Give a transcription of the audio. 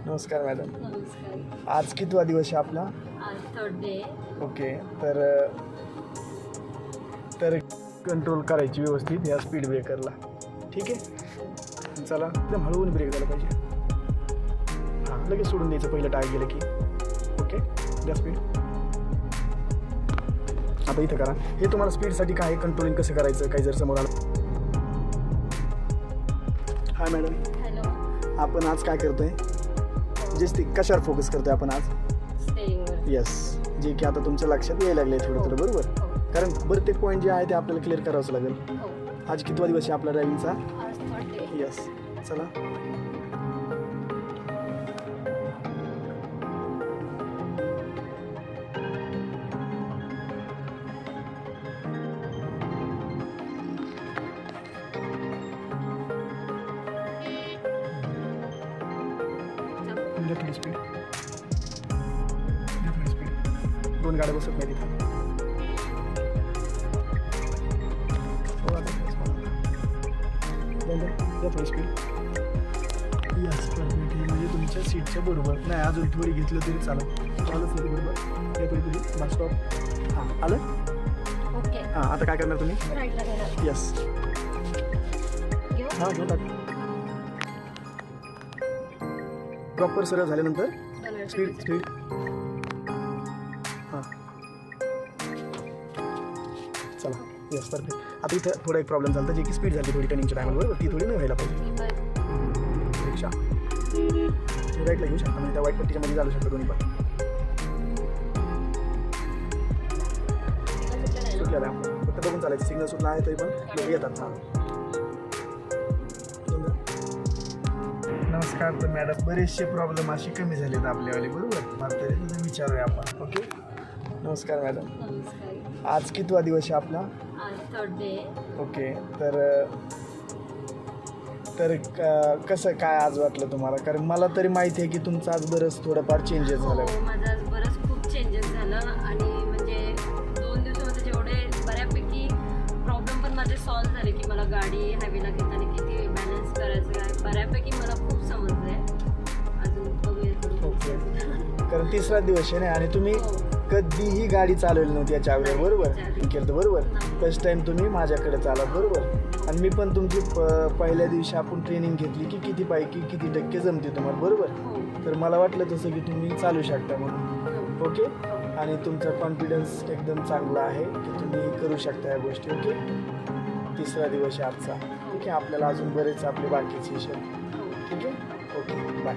नमस्कार मॅडम. नमस्कार. आज कितवा दिवस आहे आपला? आज थर्ड डे. ओके. तर कंट्रोल करायची व्यवस्थित या स्पीड ब्रेकरला. ठीक आहे, चला एकदम हळून ब्रेक झाला पाहिजे. हां, लगेच सोडून द्यायचं पहिलं टायर गेलं की. ओके, द्या स्पीड. आता इथं करा. हे तुम्हाला स्पीडसाठी काय कंट्रोलिंग कसं करायचं काही जर समोर आलं. हाय मॅडम, हॅलो. आपण आज काय करतोय? जे कशावर फोकस करतोय आपण आज? स्टेरिंगवर. येस, जे की आता तुमच्या लक्षात यायला लागले थोडं थोडं, बरोबर? हो. कारण प्रत्येक पॉईंट जे आहे ते आपल्याला क्लिअर करावंच लागेल. हो. आज कितवा दिवस आहे आपला ड्रायव्हिंगचा? आज थर्ड डे. येस, चला. द्या थोडी स्पीड, द्या थोडी स्पीड. दोन गाड्या बसत नाही तिथं. हो, आता बस मला. द्या थोडी स्पीड. Yes, perfect. हे म्हणजे तुमच्या सीटच्या बरोबर नाही, अजून थोडी घेतलं तरी चालेल. चालू सीट बरोबर. द्या थोडी बस स्टॉप. हां, आलं. ओके. हां, आता काय करणार तुम्ही? राईटला घेणार. यस. घेऊ. हां, घेऊन टाक. प्रॉपर सरळ झाल्यानंतर स्पीड. हां, चला. Yes, perfect. आता इथं थोडा एक प्रॉब्लेम झाला, जे की स्पीड झाली थोडी टर्निंगच्या टायमाला, बरोबर? ती थोडी नाही व्हायला पाहिजे. रिक्षा राईटला घेऊ शकता, म्हणजे त्या वाईट पट्टीच्या मध्ये चालू शकतं दोन्ही पण. सुटल्या द्या, फक्त बघून चालायचं. सिग्नल सुटला आहे तरी पण लोक येतात. हां, नमस्कार. तर मॅडम, बरेचसे प्रॉब्लेम असे कमी झालेत आपल्यावाले, बरोबर? मला तरी तुझं विचारूया आपण. ओके. नमस्कार मॅडम. नमस्कार. आज कितवा दिवस आहे आपला? आज थर्ड डे. ओके. कसं काय आज वाटलं तुम्हाला? कारण मला तरी माहिती आहे की तुमचं आज बरंच थोडंफार चेंजेस झालं. हो, माझं आज बरंच खूप चेंजेस झालं आणि म्हणजे 2 दिवसामध्ये जेवढे बऱ्यापैकी प्रॉब्लेम पण माझे सॉल्व्ह झाले की मला गाडी हॅवीला घेताना किती बॅलन्स करायचं काय बऱ्यापैकी मला खूप समजलं आहे. अजून बघूया. ओके. कारण तिसरा दिवस आहे ना, आणि तुम्ही हो. कधीही गाडी चालवली नव्हती याच्या अगोदर, बरोबर? केलं तर बरोबर. फर्स्ट टाईम तुम्ही माझ्याकडे चालात, बरोबर? आणि मी पण तुमची पहिल्या दिवशी आपण ट्रेनिंग घेतली की किती टक्के जमते तुम्हाला, बरोबर? हो. तर मला वाटलं तसं की तुम्ही चालू शकता म्हणून. हो. ओके. आणि तुमचा कॉन्फिडन्स एकदम चांगला आहे की तुम्ही करू शकता या गोष्टी. ओके. तिसरा दिवस आहे आजचा. ठीक आहे, आपल्याला अजून बरेच आपले बाकीचे विषय. हो. ठीक आहे. Okay, bye.